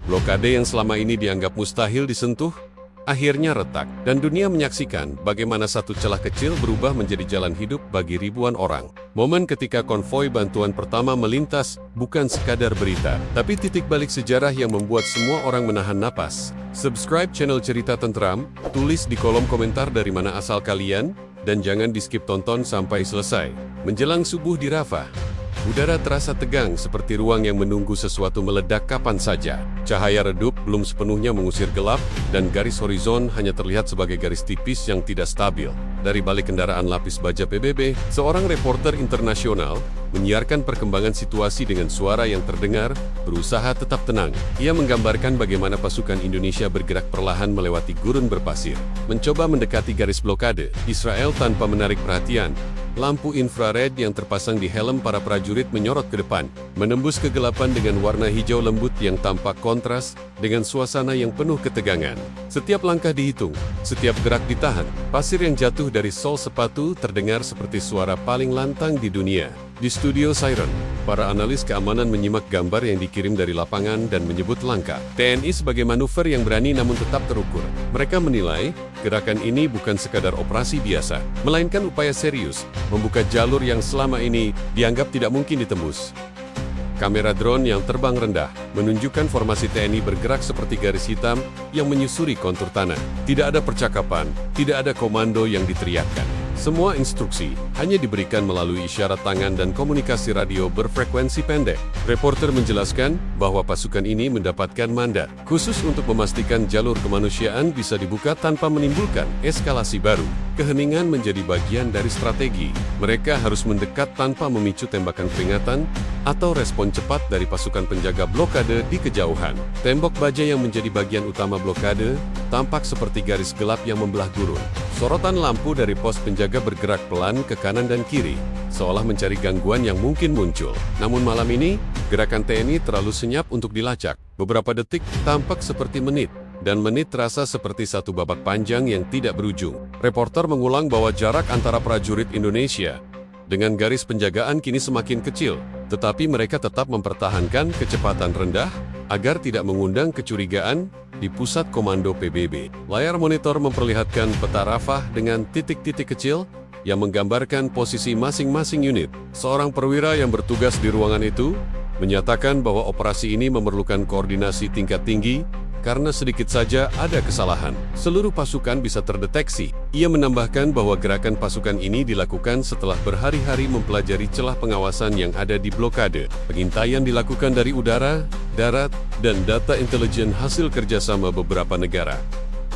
Blokade yang selama ini dianggap mustahil disentuh, akhirnya retak, dan dunia menyaksikan bagaimana satu celah kecil berubah menjadi jalan hidup bagi ribuan orang. Momen ketika konvoi bantuan pertama melintas bukan sekadar berita, tapi titik balik sejarah yang membuat semua orang menahan napas. Subscribe channel Cerita Tentram, tulis di kolom komentar dari mana asal kalian, dan jangan di-skip tonton sampai selesai. Menjelang subuh di Rafah, udara terasa tegang seperti ruang yang menunggu sesuatu meledak kapan saja. Cahaya redup belum sepenuhnya mengusir gelap, dan garis horizon hanya terlihat sebagai garis tipis yang tidak stabil. Dari balik kendaraan lapis baja PBB, seorang reporter internasional menyiarkan perkembangan situasi dengan suara yang terdengar, berusaha tetap tenang. Ia menggambarkan bagaimana pasukan Indonesia bergerak perlahan melewati gurun berpasir, mencoba mendekati garis blokade Israel tanpa menarik perhatian. Lampu infrared yang terpasang di helm para prajurit menyorot ke depan, menembus kegelapan dengan warna hijau lembut yang tampak kontras dengan suasana yang penuh ketegangan. Setiap langkah dihitung, setiap gerak ditahan. Pasir yang jatuh dari sol sepatu terdengar seperti suara paling lantang di dunia. Di studio Siren, para analis keamanan menyimak gambar yang dikirim dari lapangan dan menyebut langkah TNI sebagai manuver yang berani namun tetap terukur. Mereka menilai, gerakan ini bukan sekadar operasi biasa, melainkan upaya serius, membuka jalur yang selama ini dianggap tidak mungkin ditembus. Kamera drone yang terbang rendah menunjukkan formasi TNI bergerak seperti garis hitam yang menyusuri kontur tanah. Tidak ada percakapan, tidak ada komando yang diteriakkan. Semua instruksi hanya diberikan melalui isyarat tangan dan komunikasi radio berfrekuensi pendek. Reporter menjelaskan bahwa pasukan ini mendapatkan mandat khusus untuk memastikan jalur kemanusiaan bisa dibuka tanpa menimbulkan eskalasi baru. Keheningan menjadi bagian dari strategi. Mereka harus mendekat tanpa memicu tembakan peringatan atau respon cepat dari pasukan penjaga blokade di kejauhan. Tembok baja yang menjadi bagian utama blokade tampak seperti garis gelap yang membelah gurun. Sorotan lampu dari pos penjaga bergerak pelan ke kanan dan kiri, seolah mencari gangguan yang mungkin muncul. Namun malam ini, gerakan TNI terlalu senyap untuk dilacak. Beberapa detik tampak seperti menit, dan menit terasa seperti satu babak panjang yang tidak berujung. Reporter mengulang bahwa jarak antara prajurit Indonesia dengan garis penjagaan kini semakin kecil, tetapi mereka tetap mempertahankan kecepatan rendah agar tidak mengundang kecurigaan di pusat komando PBB. Layar monitor memperlihatkan peta Rafah dengan titik-titik kecil yang menggambarkan posisi masing-masing unit. Seorang perwira yang bertugas di ruangan itu menyatakan bahwa operasi ini memerlukan koordinasi tingkat tinggi karena sedikit saja ada kesalahan, seluruh pasukan bisa terdeteksi. Ia menambahkan bahwa gerakan pasukan ini dilakukan setelah berhari-hari mempelajari celah pengawasan yang ada di blokade. Pengintaian dilakukan dari udara, darat, dan data intelijen hasil kerjasama beberapa negara.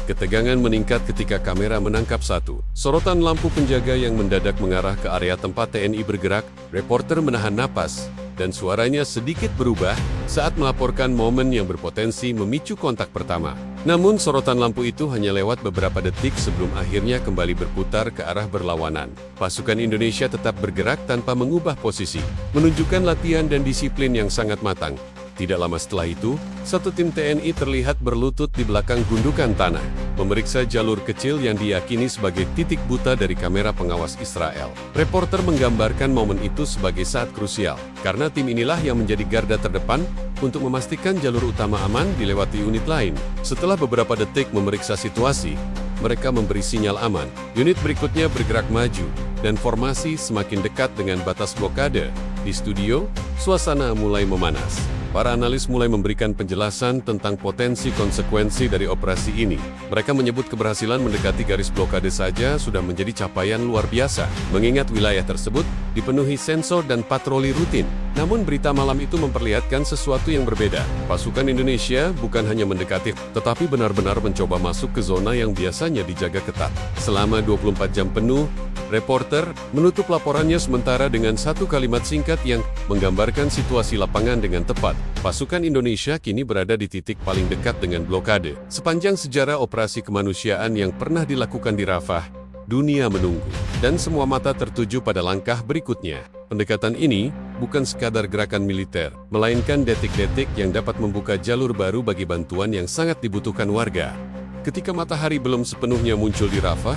Ketegangan meningkat ketika kamera menangkap satu sorotan lampu penjaga yang mendadak mengarah ke area tempat TNI bergerak. Reporter menahan napas, dan suaranya sedikit berubah saat melaporkan momen yang berpotensi memicu kontak pertama. Namun sorotan lampu itu hanya lewat beberapa detik sebelum akhirnya kembali berputar ke arah berlawanan. Pasukan Indonesia tetap bergerak tanpa mengubah posisi, menunjukkan latihan dan disiplin yang sangat matang. Tidak lama setelah itu, satu tim TNI terlihat berlutut di belakang gundukan tanah, memeriksa jalur kecil yang diyakini sebagai titik buta dari kamera pengawas Israel. Reporter menggambarkan momen itu sebagai saat krusial, karena tim inilah yang menjadi garda terdepan untuk memastikan jalur utama aman dilewati unit lain. Setelah beberapa detik memeriksa situasi, mereka memberi sinyal aman. Unit berikutnya bergerak maju, dan formasi semakin dekat dengan batas blokade. Di studio, suasana mulai memanas. Para analis mulai memberikan penjelasan tentang potensi konsekuensi dari operasi ini. Mereka menyebut keberhasilan mendekati garis blokade saja sudah menjadi capaian luar biasa, mengingat wilayah tersebut dipenuhi sensor dan patroli rutin. Namun berita malam itu memperlihatkan sesuatu yang berbeda. Pasukan Indonesia bukan hanya mendekati, tetapi benar-benar mencoba masuk ke zona yang biasanya dijaga ketat. Selama 24 jam penuh, reporter menutup laporannya sementara dengan satu kalimat singkat yang menggambarkan situasi lapangan dengan tepat. Pasukan Indonesia kini berada di titik paling dekat dengan blokade. Sepanjang sejarah operasi kemanusiaan yang pernah dilakukan di Rafah, dunia menunggu, dan semua mata tertuju pada langkah berikutnya. Pendekatan ini bukan sekadar gerakan militer, melainkan detik-detik yang dapat membuka jalur baru bagi bantuan yang sangat dibutuhkan warga. Ketika matahari belum sepenuhnya muncul di Rafah,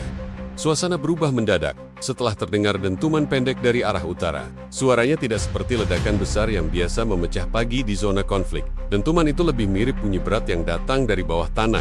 suasana berubah mendadak setelah terdengar dentuman pendek dari arah utara. Suaranya tidak seperti ledakan besar yang biasa memecah pagi di zona konflik. Dentuman itu lebih mirip bunyi berat yang datang dari bawah tanah,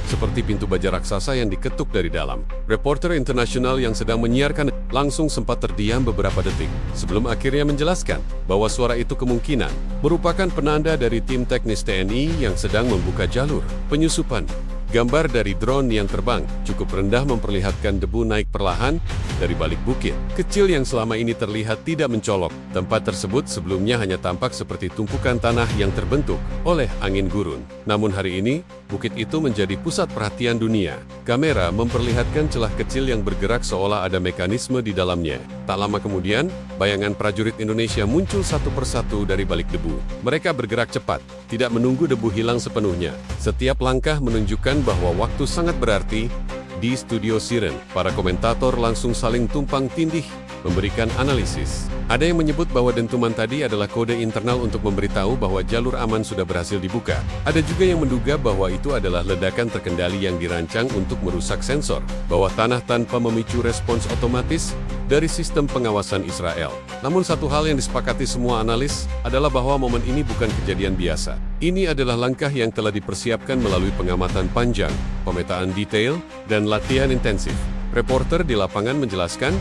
seperti pintu baja raksasa yang diketuk dari dalam. Reporter internasional yang sedang menyiarkan langsung sempat terdiam beberapa detik, sebelum akhirnya menjelaskan bahwa suara itu kemungkinan merupakan penanda dari tim teknis TNI yang sedang membuka jalur penyusupan. Gambar dari drone yang terbang cukup rendah memperlihatkan debu naik perlahan dari balik bukit kecil yang selama ini terlihat tidak mencolok. Tempat tersebut sebelumnya hanya tampak seperti tumpukan tanah yang terbentuk oleh angin gurun. Namun hari ini, bukit itu menjadi pusat perhatian dunia. Kamera memperlihatkan celah kecil yang bergerak seolah ada mekanisme di dalamnya. Tak lama kemudian, bayangan prajurit Indonesia muncul satu persatu dari balik debu. Mereka bergerak cepat, tidak menunggu debu hilang sepenuhnya. Setiap langkah menunjukkan bahwa waktu sangat berarti. Di studio Siren, para komentator langsung saling tumpang tindih memberikan analisis. Ada yang menyebut bahwa dentuman tadi adalah kode internal untuk memberitahu bahwa jalur aman sudah berhasil dibuka. Ada juga yang menduga bahwa itu adalah ledakan terkendali yang dirancang untuk merusak sensor bawah tanah tanpa memicu respons otomatis dari sistem pengawasan Israel. Namun satu hal yang disepakati semua analis adalah bahwa momen ini bukan kejadian biasa. Ini adalah langkah yang telah dipersiapkan melalui pengamatan panjang, pemetaan detail, dan latihan intensif. Reporter di lapangan menjelaskan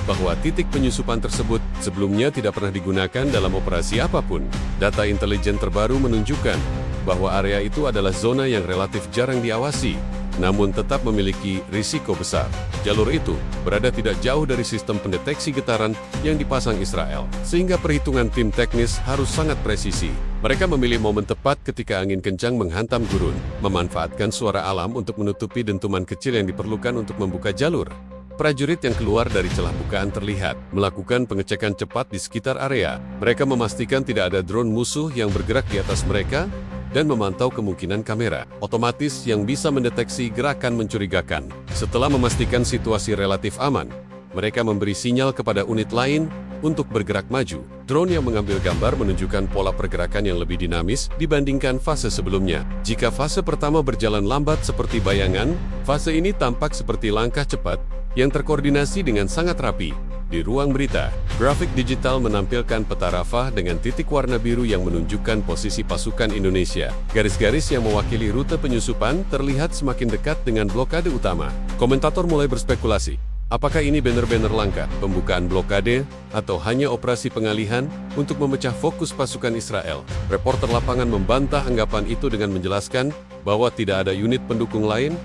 bahwa titik penyusupan tersebut sebelumnya tidak pernah digunakan dalam operasi apapun. Data intelijen terbaru menunjukkan bahwa area itu adalah zona yang relatif jarang diawasi, namun tetap memiliki risiko besar. Jalur itu berada tidak jauh dari sistem pendeteksi getaran yang dipasang Israel, sehingga perhitungan tim teknis harus sangat presisi. Mereka memilih momen tepat ketika angin kencang menghantam gurun, memanfaatkan suara alam untuk menutupi dentuman kecil yang diperlukan untuk membuka jalur. Prajurit yang keluar dari celah bukaan terlihat melakukan pengecekan cepat di sekitar area. Mereka memastikan tidak ada drone musuh yang bergerak di atas mereka dan memantau kemungkinan kamera otomatis yang bisa mendeteksi gerakan mencurigakan. Setelah memastikan situasi relatif aman, mereka memberi sinyal kepada unit lain untuk bergerak maju. Drone yang mengambil gambar menunjukkan pola pergerakan yang lebih dinamis dibandingkan fase sebelumnya. Jika fase pertama berjalan lambat seperti bayangan, fase ini tampak seperti langkah cepat yang terkoordinasi dengan sangat rapi. Di ruang berita, grafik digital menampilkan peta Rafah dengan titik warna biru yang menunjukkan posisi pasukan Indonesia. Garis-garis yang mewakili rute penyusupan terlihat semakin dekat dengan blokade utama. Komentator mulai berspekulasi, apakah ini banner-banner langkah pembukaan blokade atau hanya operasi pengalihan untuk memecah fokus pasukan Israel? Reporter lapangan membantah anggapan itu dengan menjelaskan bahwa tidak ada unit pendukung lain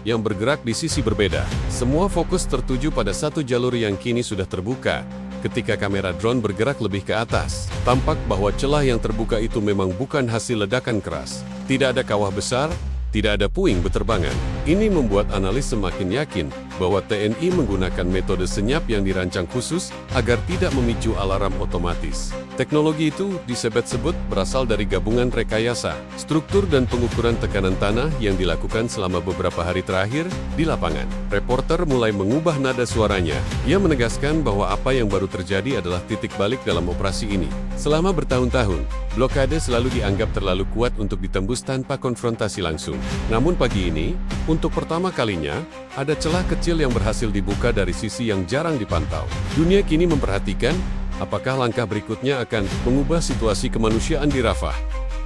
yang bergerak di sisi berbeda. Semua fokus tertuju pada satu jalur yang kini sudah terbuka. Ketika kamera drone bergerak lebih ke atas, tampak bahwa celah yang terbuka itu memang bukan hasil ledakan keras. Tidak ada kawah besar, tidak ada puing beterbangan. Ini membuat analis semakin yakin bahwa TNI menggunakan metode senyap yang dirancang khusus agar tidak memicu alarm otomatis. Teknologi itu disebut-sebut berasal dari gabungan rekayasa, struktur dan pengukuran tekanan tanah yang dilakukan selama beberapa hari terakhir di lapangan. Reporter mulai mengubah nada suaranya. Ia menegaskan bahwa apa yang baru terjadi adalah titik balik dalam operasi ini. Selama bertahun-tahun, blokade selalu dianggap terlalu kuat untuk ditembus tanpa konfrontasi langsung. Namun pagi ini, untuk pertama kalinya, ada celah kecil yang berhasil dibuka dari sisi yang jarang dipantau. Dunia kini memperhatikan apakah langkah berikutnya akan mengubah situasi kemanusiaan di Rafah.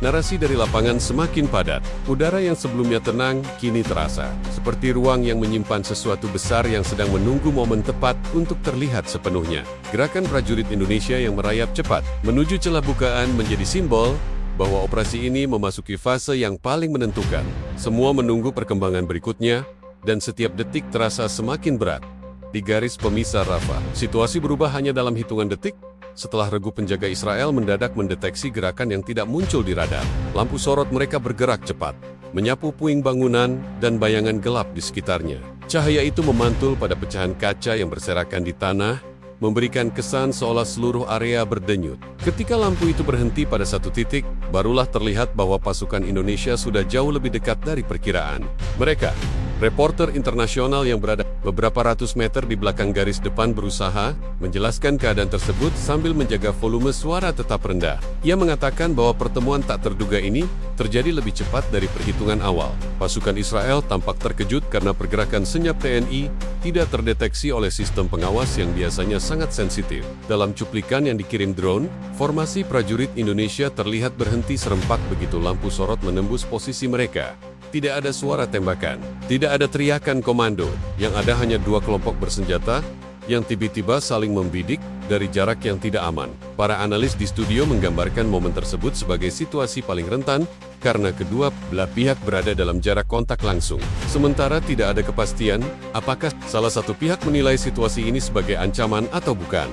Narasi dari lapangan semakin padat. Udara yang sebelumnya tenang kini terasa seperti ruang yang menyimpan sesuatu besar yang sedang menunggu momen tepat untuk terlihat sepenuhnya. Gerakan prajurit Indonesia yang merayap cepat menuju celah bukaan menjadi simbol bahwa operasi ini memasuki fase yang paling menentukan. Semua menunggu perkembangan berikutnya, dan setiap detik terasa semakin berat. Di garis pemisah Rafah, situasi berubah hanya dalam hitungan detik. Setelah regu penjaga Israel mendadak mendeteksi gerakan yang tidak muncul di radar, lampu sorot mereka bergerak cepat, menyapu puing bangunan dan bayangan gelap di sekitarnya. Cahaya itu memantul pada pecahan kaca yang berserakan di tanah, memberikan kesan seolah seluruh area berdenyut. Ketika lampu itu berhenti pada satu titik, barulah terlihat bahwa pasukan Indonesia sudah jauh lebih dekat dari perkiraan. Mereka Reporter internasional yang berada beberapa ratus meter di belakang garis depan berusaha menjelaskan keadaan tersebut sambil menjaga volume suara tetap rendah. Ia mengatakan bahwa pertemuan tak terduga ini terjadi lebih cepat dari perhitungan awal. Pasukan Israel tampak terkejut karena pergerakan senyap TNI tidak terdeteksi oleh sistem pengawas yang biasanya sangat sensitif. Dalam cuplikan yang dikirim drone, formasi prajurit Indonesia terlihat berhenti serempak begitu lampu sorot menembus posisi mereka. Tidak ada suara tembakan, tidak ada teriakan komando, yang ada hanya dua kelompok bersenjata yang tiba-tiba saling membidik dari jarak yang tidak aman. Para analis di studio menggambarkan momen tersebut sebagai situasi paling rentan karena kedua belah pihak berada dalam jarak kontak langsung. Sementara tidak ada kepastian apakah salah satu pihak menilai situasi ini sebagai ancaman atau bukan.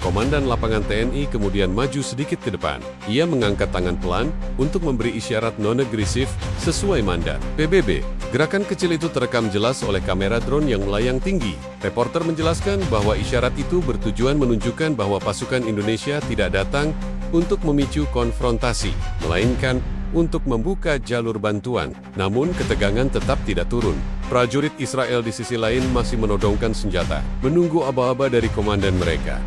Komandan lapangan TNI kemudian maju sedikit ke depan. Ia mengangkat tangan pelan untuk memberi isyarat non-agresif sesuai mandat PBB. Gerakan kecil itu terekam jelas oleh kamera drone yang melayang tinggi. Reporter menjelaskan bahwa isyarat itu bertujuan menunjukkan bahwa pasukan Indonesia tidak datang untuk memicu konfrontasi, melainkan untuk membuka jalur bantuan. Namun ketegangan tetap tidak turun. Prajurit Israel di sisi lain masih menodongkan senjata, menunggu aba-aba dari komandan mereka.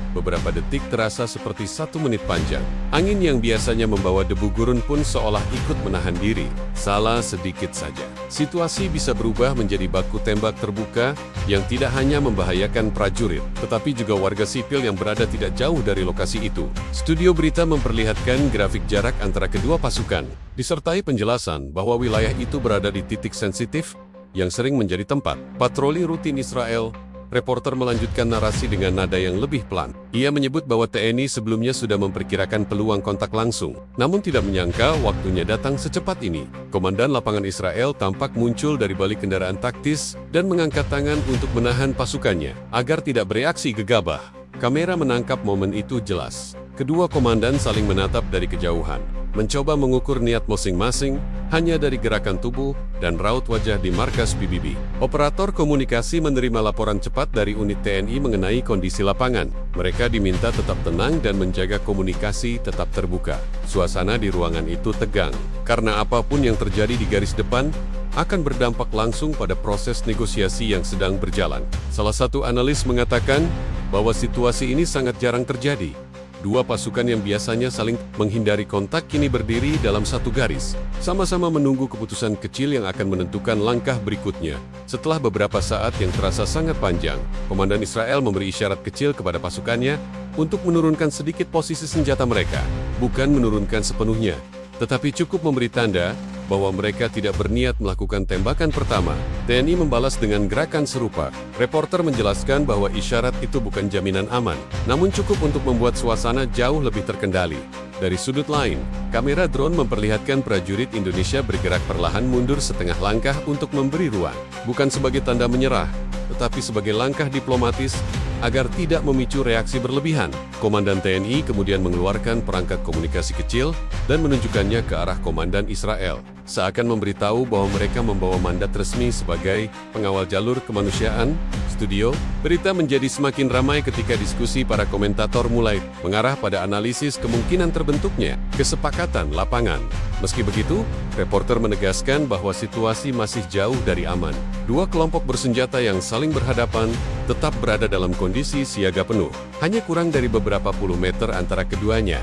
Beberapa detik terasa seperti 1 menit panjang. Angin yang biasanya membawa debu gurun pun seolah ikut menahan diri. Salah sedikit saja, situasi bisa berubah menjadi baku tembak terbuka yang tidak hanya membahayakan prajurit, tetapi juga warga sipil yang berada tidak jauh dari lokasi itu. Studio berita memperlihatkan grafik jarak antara kedua pasukan, disertai penjelasan bahwa wilayah itu berada di titik sensitif yang sering menjadi tempat patroli rutin Israel. Reporter melanjutkan narasi dengan nada yang lebih pelan. Ia menyebut bahwa TNI sebelumnya sudah memperkirakan peluang kontak langsung, namun tidak menyangka waktunya datang secepat ini. Komandan lapangan Israel tampak muncul dari balik kendaraan taktis dan mengangkat tangan untuk menahan pasukannya agar tidak bereaksi gegabah. Kamera menangkap momen itu jelas. Kedua komandan saling menatap dari kejauhan, mencoba mengukur niat masing-masing hanya dari gerakan tubuh dan raut wajah di markas PBB. Operator komunikasi menerima laporan cepat dari unit TNI mengenai kondisi lapangan. Mereka diminta tetap tenang dan menjaga komunikasi tetap terbuka. Suasana di ruangan itu tegang, karena apapun yang terjadi di garis depan akan berdampak langsung pada proses negosiasi yang sedang berjalan. Salah satu analis mengatakan bahwa situasi ini sangat jarang terjadi. Dua pasukan yang biasanya saling menghindari kontak kini berdiri dalam satu garis, sama-sama menunggu keputusan kecil yang akan menentukan langkah berikutnya. Setelah beberapa saat yang terasa sangat panjang, komandan Israel memberi isyarat kecil kepada pasukannya untuk menurunkan sedikit posisi senjata mereka, bukan menurunkan sepenuhnya, tetapi cukup memberi tanda bahwa mereka tidak berniat melakukan tembakan pertama. TNI membalas dengan gerakan serupa. Reporter menjelaskan bahwa isyarat itu bukan jaminan aman, namun cukup untuk membuat suasana jauh lebih terkendali. Dari sudut lain, kamera drone memperlihatkan prajurit Indonesia bergerak perlahan mundur setengah langkah untuk memberi ruang, bukan sebagai tanda menyerah, tetapi sebagai langkah diplomatis agar tidak memicu reaksi berlebihan. Komandan TNI kemudian mengeluarkan perangkat komunikasi kecil dan menunjukkannya ke arah komandan Israel, seakan memberitahu bahwa mereka membawa mandat resmi sebagai pengawal jalur kemanusiaan. Studio berita menjadi semakin ramai ketika diskusi para komentator mulai mengarah pada analisis kemungkinan terbentuknya kesepakatan lapangan. Meski begitu, reporter menegaskan bahwa situasi masih jauh dari aman. Dua kelompok bersenjata yang saling berhadapan tetap berada dalam kondisi siaga penuh. Hanya kurang dari beberapa puluh meter antara keduanya.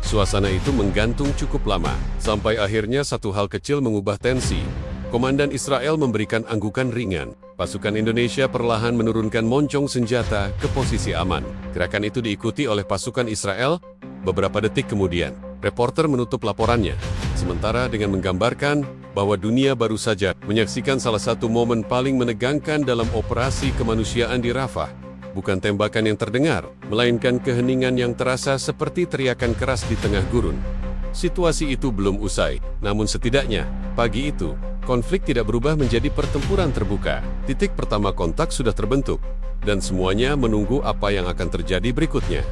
Suasana itu menggantung cukup lama, sampai akhirnya satu hal kecil mengubah tensi. Komandan Israel memberikan anggukan ringan. Pasukan Indonesia perlahan menurunkan moncong senjata ke posisi aman. Gerakan itu diikuti oleh pasukan Israel beberapa detik kemudian. Reporter menutup laporannya, sementara dengan menggambarkan bahwa dunia baru saja menyaksikan salah satu momen paling menegangkan dalam operasi kemanusiaan di Rafah. Bukan tembakan yang terdengar, melainkan keheningan yang terasa seperti teriakan keras di tengah gurun. Situasi itu belum usai, namun setidaknya, pagi itu, konflik tidak berubah menjadi pertempuran terbuka. Titik pertama kontak sudah terbentuk, dan semuanya menunggu apa yang akan terjadi berikutnya.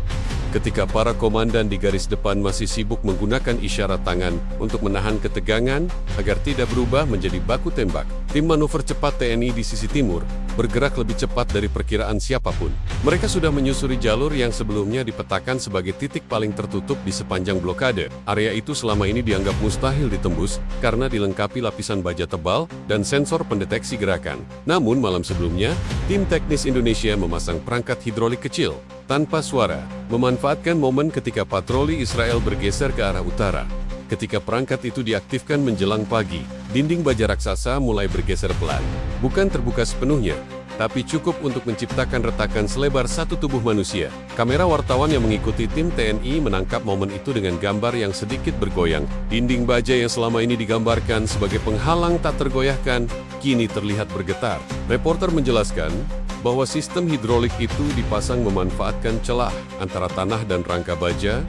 Ketika para komandan di garis depan masih sibuk menggunakan isyarat tangan untuk menahan ketegangan agar tidak berubah menjadi baku tembak, Tim manuver cepat TNI di sisi timur bergerak lebih cepat dari perkiraan siapapun. Mereka sudah menyusuri jalur yang sebelumnya dipetakan sebagai titik paling tertutup di sepanjang blokade. Area itu selama ini dianggap mustahil ditembus karena dilengkapi lapisan baja tebal dan sensor pendeteksi gerakan. Namun malam sebelumnya, tim teknis Indonesia memasang perangkat hidrolik kecil tanpa suara, memanfaatkan momen ketika patroli Israel bergeser ke arah utara. Ketika perangkat itu diaktifkan menjelang pagi, dinding baja raksasa mulai bergeser pelan. Bukan terbuka sepenuhnya, tapi cukup untuk menciptakan retakan selebar satu tubuh manusia. Kamera wartawan yang mengikuti tim TNI menangkap momen itu dengan gambar yang sedikit bergoyang. Dinding baja yang selama ini digambarkan sebagai penghalang tak tergoyahkan, kini terlihat bergetar. Reporter menjelaskan bahwa sistem hidrolik itu dipasang memanfaatkan celah antara tanah dan rangka baja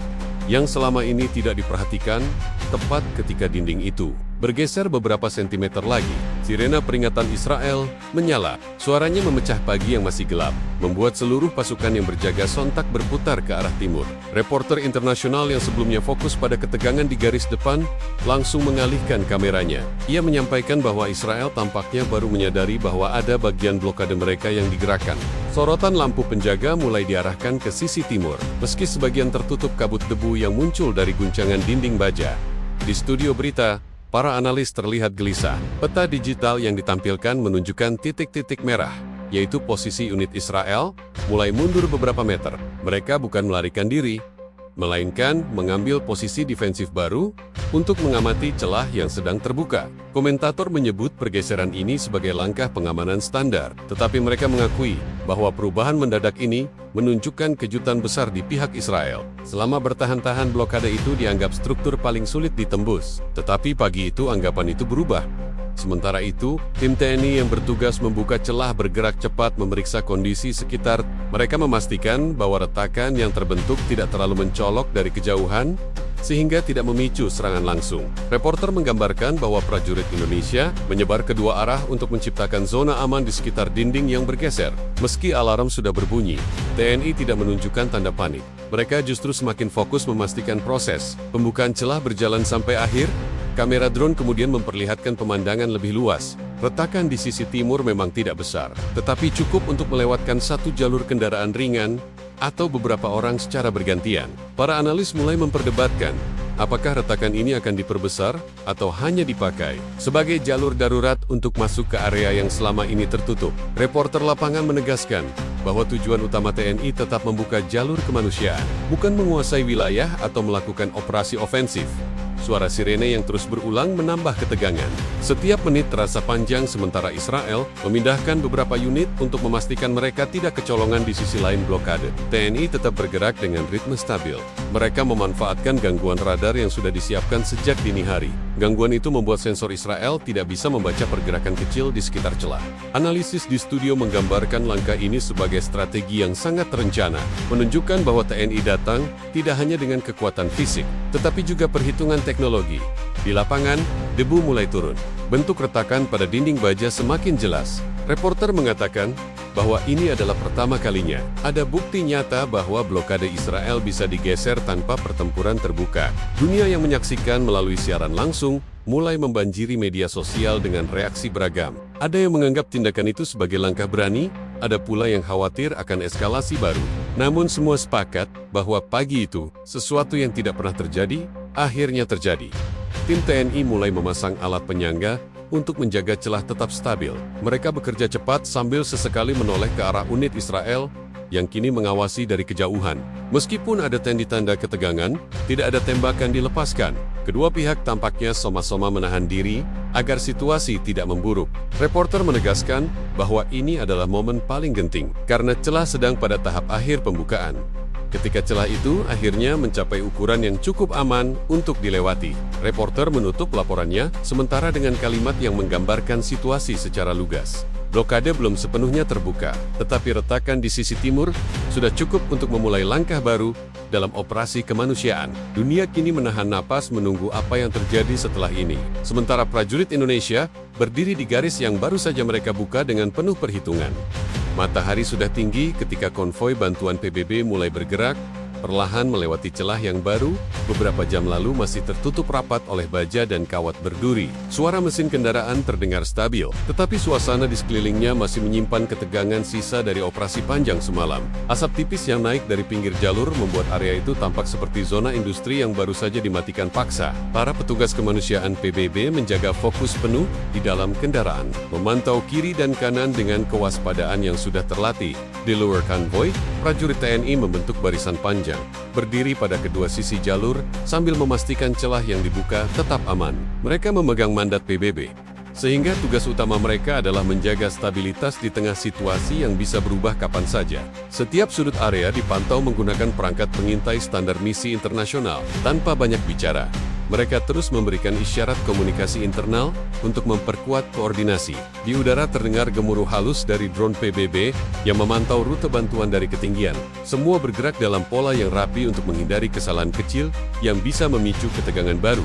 yang selama ini tidak diperhatikan. Tepat ketika dinding itu bergeser beberapa sentimeter lagi, sirena peringatan Israel menyala. Suaranya memecah pagi yang masih gelap, membuat seluruh pasukan yang berjaga sontak berputar ke arah timur. Reporter internasional yang sebelumnya fokus pada ketegangan di garis depan, langsung mengalihkan kameranya. Ia menyampaikan bahwa Israel tampaknya baru menyadari bahwa ada bagian blokade mereka yang digerakkan. Sorotan lampu penjaga mulai diarahkan ke sisi timur, meski sebagian tertutup kabut debu yang muncul dari guncangan dinding baja. Di studio berita, para analis terlihat gelisah. Peta digital yang ditampilkan menunjukkan titik-titik merah, yaitu posisi unit Israel, mulai mundur beberapa meter. Mereka bukan melarikan diri, melainkan mengambil posisi defensif baru untuk mengamati celah yang sedang terbuka. Komentator menyebut pergeseran ini sebagai langkah pengamanan standar, tetapi mereka mengakui bahwa perubahan mendadak ini menunjukkan kejutan besar di pihak Israel. Selama bertahan-tahan, blokade itu dianggap struktur paling sulit ditembus, tetapi pagi itu anggapan itu berubah. Sementara itu, tim TNI yang bertugas membuka celah bergerak cepat memeriksa kondisi sekitar. Mereka memastikan bahwa retakan yang terbentuk tidak terlalu mencolok dari kejauhan, sehingga tidak memicu serangan langsung. Reporter menggambarkan bahwa prajurit Indonesia menyebar kedua arah untuk menciptakan zona aman di sekitar dinding yang bergeser. Meski alarm sudah berbunyi, TNI tidak menunjukkan tanda panik. Mereka justru semakin fokus memastikan proses pembukaan celah berjalan sampai akhir. Kamera drone kemudian memperlihatkan pemandangan lebih luas. Retakan di sisi timur memang tidak besar, tetapi cukup untuk melewatkan satu jalur kendaraan ringan atau beberapa orang secara bergantian. Para analis mulai memperdebatkan, apakah retakan ini akan diperbesar atau hanya dipakai sebagai jalur darurat untuk masuk ke area yang selama ini tertutup. Reporter lapangan menegaskan bahwa tujuan utama TNI tetap membuka jalur kemanusiaan, bukan menguasai wilayah atau melakukan operasi ofensif. Suara sirene yang terus berulang menambah ketegangan. Setiap menit terasa panjang sementara Israel memindahkan beberapa unit untuk memastikan mereka tidak kecolongan di sisi lain blokade. TNI tetap bergerak dengan ritme stabil. Mereka memanfaatkan gangguan radar yang sudah disiapkan sejak dini hari. Gangguan itu membuat sensor Israel tidak bisa membaca pergerakan kecil di sekitar celah. Analisis di studio menggambarkan langkah ini sebagai strategi yang sangat terencana, menunjukkan bahwa TNI datang tidak hanya dengan kekuatan fisik, tetapi juga perhitungan teknologi. Di lapangan, debu mulai turun. Bentuk retakan pada dinding baja semakin jelas. Reporter mengatakan bahwa ini adalah pertama kalinya ada bukti nyata bahwa blokade Israel bisa digeser tanpa pertempuran terbuka. Dunia yang menyaksikan melalui siaran langsung mulai membanjiri media sosial dengan reaksi beragam. Ada yang menganggap tindakan itu sebagai langkah berani, ada pula yang khawatir akan eskalasi baru. Namun semua sepakat bahwa pagi itu, sesuatu yang tidak pernah terjadi, akhirnya terjadi. Tim TNI mulai memasang alat penyangga untuk menjaga celah tetap stabil. Mereka bekerja cepat sambil sesekali menoleh ke arah unit Israel yang kini mengawasi dari kejauhan. Meskipun ada tanda ketegangan, tidak ada tembakan dilepaskan. Kedua pihak tampaknya sama-sama menahan diri agar situasi tidak memburuk. Reporter menegaskan bahwa ini adalah momen paling genting karena celah sedang pada tahap akhir pembukaan. Ketika celah itu akhirnya mencapai ukuran yang cukup aman untuk dilewati. Reporter menutup laporannya sementara dengan kalimat yang menggambarkan situasi secara lugas. Blokade belum sepenuhnya terbuka, tetapi retakan di sisi timur sudah cukup untuk memulai langkah baru dalam operasi kemanusiaan. Dunia kini menahan napas menunggu apa yang terjadi setelah ini. Sementara prajurit Indonesia berdiri di garis yang baru saja mereka buka dengan penuh perhitungan. Matahari sudah tinggi ketika konvoi bantuan PBB mulai bergerak, perlahan melewati celah yang baru, beberapa jam lalu masih tertutup rapat oleh baja dan kawat berduri. Suara mesin kendaraan terdengar stabil, tetapi suasana di sekelilingnya masih menyimpan ketegangan sisa dari operasi panjang semalam. Asap tipis yang naik dari pinggir jalur membuat area itu tampak seperti zona industri yang baru saja dimatikan paksa. Para petugas kemanusiaan PBB menjaga fokus penuh di dalam kendaraan, memantau kiri dan kanan dengan kewaspadaan yang sudah terlatih. Di luar konvoi, prajurit TNI membentuk barisan panjang, berdiri pada kedua sisi jalur sambil memastikan celah yang dibuka tetap aman. Mereka memegang mandat PBB, sehingga tugas utama mereka adalah menjaga stabilitas di tengah situasi yang bisa berubah kapan saja. Setiap sudut area dipantau menggunakan perangkat pengintai standar misi internasional. Tanpa banyak bicara, mereka terus memberikan isyarat komunikasi internal untuk memperkuat koordinasi. Di udara terdengar gemuruh halus dari drone PBB yang memantau rute bantuan dari ketinggian. Semua bergerak dalam pola yang rapi untuk menghindari kesalahan kecil yang bisa memicu ketegangan baru.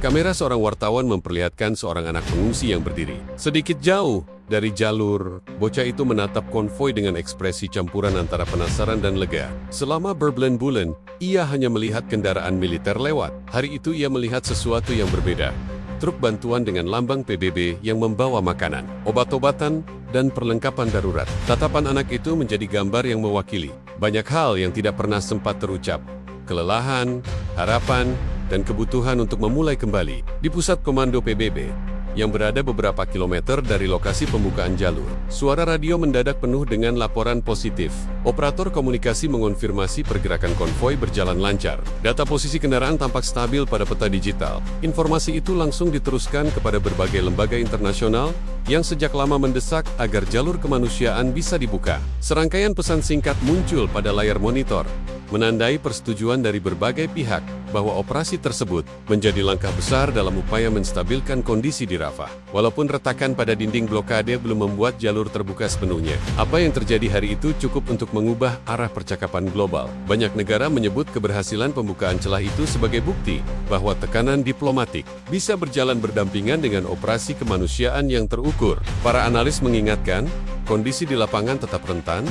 Kamera seorang wartawan memperlihatkan seorang anak pengungsi yang berdiri sedikit jauh dari jalur. Bocah itu menatap konvoi dengan ekspresi campuran antara penasaran dan lega. Selama berbulan-bulan, ia hanya melihat kendaraan militer lewat. Hari itu ia melihat sesuatu yang berbeda. Truk bantuan dengan lambang PBB yang membawa makanan, obat-obatan, dan perlengkapan darurat. Tatapan anak itu menjadi gambar yang mewakili banyak hal yang tidak pernah sempat terucap. Kelelahan, harapan, dan kebutuhan untuk memulai kembali. Di pusat komando PBB, yang berada beberapa kilometer dari lokasi pembukaan jalur, suara radio mendadak penuh dengan laporan positif. Operator komunikasi mengonfirmasi pergerakan konvoi berjalan lancar. Data posisi kendaraan tampak stabil pada peta digital. Informasi itu langsung diteruskan kepada berbagai lembaga internasional yang sejak lama mendesak agar jalur kemanusiaan bisa dibuka. Serangkaian pesan singkat muncul pada layar monitor, menandai persetujuan dari berbagai pihak bahwa operasi tersebut menjadi langkah besar dalam upaya menstabilkan kondisi di Rafah. Walaupun retakan pada dinding blokade belum membuat jalur terbuka sepenuhnya, apa yang terjadi hari itu cukup untuk mengubah arah percakapan global. Banyak negara menyebut keberhasilan pembukaan celah itu sebagai bukti bahwa tekanan diplomatik bisa berjalan berdampingan dengan operasi kemanusiaan yang terukur. Para analis mengingatkan, kondisi di lapangan tetap rentan,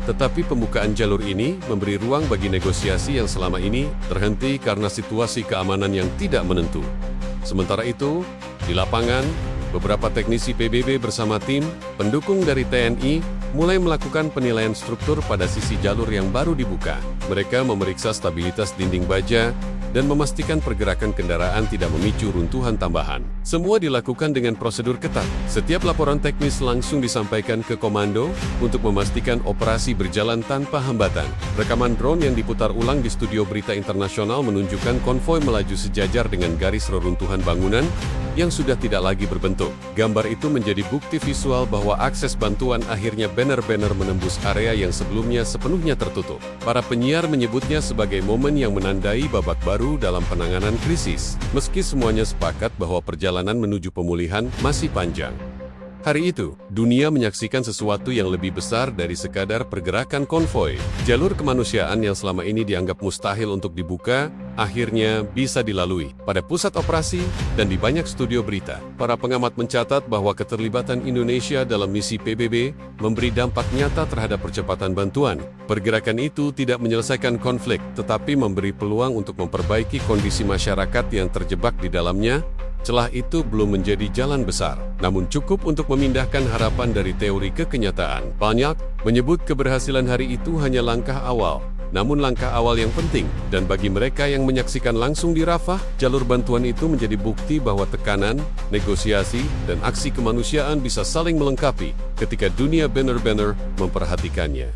tetapi pembukaan jalur ini memberi ruang bagi negosiasi yang selama ini terhenti karena situasi keamanan yang tidak menentu. Sementara itu, di lapangan, beberapa teknisi PBB bersama tim pendukung dari TNI mulai melakukan penilaian struktur pada sisi jalur yang baru dibuka. Mereka memeriksa stabilitas dinding baja dan memastikan pergerakan kendaraan tidak memicu runtuhan tambahan. Semua dilakukan dengan prosedur ketat. Setiap laporan teknis langsung disampaikan ke komando untuk memastikan operasi berjalan tanpa hambatan. Rekaman drone yang diputar ulang di studio berita internasional menunjukkan konvoi melaju sejajar dengan garis reruntuhan bangunan yang sudah tidak lagi berbentuk. Gambar itu menjadi bukti visual bahwa akses bantuan akhirnya benar-benar menembus area yang sebelumnya sepenuhnya tertutup. Para penyiar menyebutnya sebagai momen yang menandai babak baru dalam penanganan krisis. Meski semuanya sepakat bahwa perjalanan menuju pemulihan masih panjang. Hari itu, dunia menyaksikan sesuatu yang lebih besar dari sekadar pergerakan konvoi. Jalur kemanusiaan yang selama ini dianggap mustahil untuk dibuka, akhirnya bisa dilalui. Pada pusat operasi dan di banyak studio berita, para pengamat mencatat bahwa keterlibatan Indonesia dalam misi PBB memberi dampak nyata terhadap percepatan bantuan. Pergerakan itu tidak menyelesaikan konflik, tetapi memberi peluang untuk memperbaiki kondisi masyarakat yang terjebak di dalamnya. Celah itu belum menjadi jalan besar, namun cukup untuk memindahkan harapan dari teori ke kenyataan. Banyak menyebut keberhasilan hari itu hanya langkah awal, namun langkah awal yang penting. Dan bagi mereka yang menyaksikan langsung di Rafah, jalur bantuan itu menjadi bukti bahwa tekanan, negosiasi, dan aksi kemanusiaan bisa saling melengkapi ketika dunia benar-benar memperhatikannya.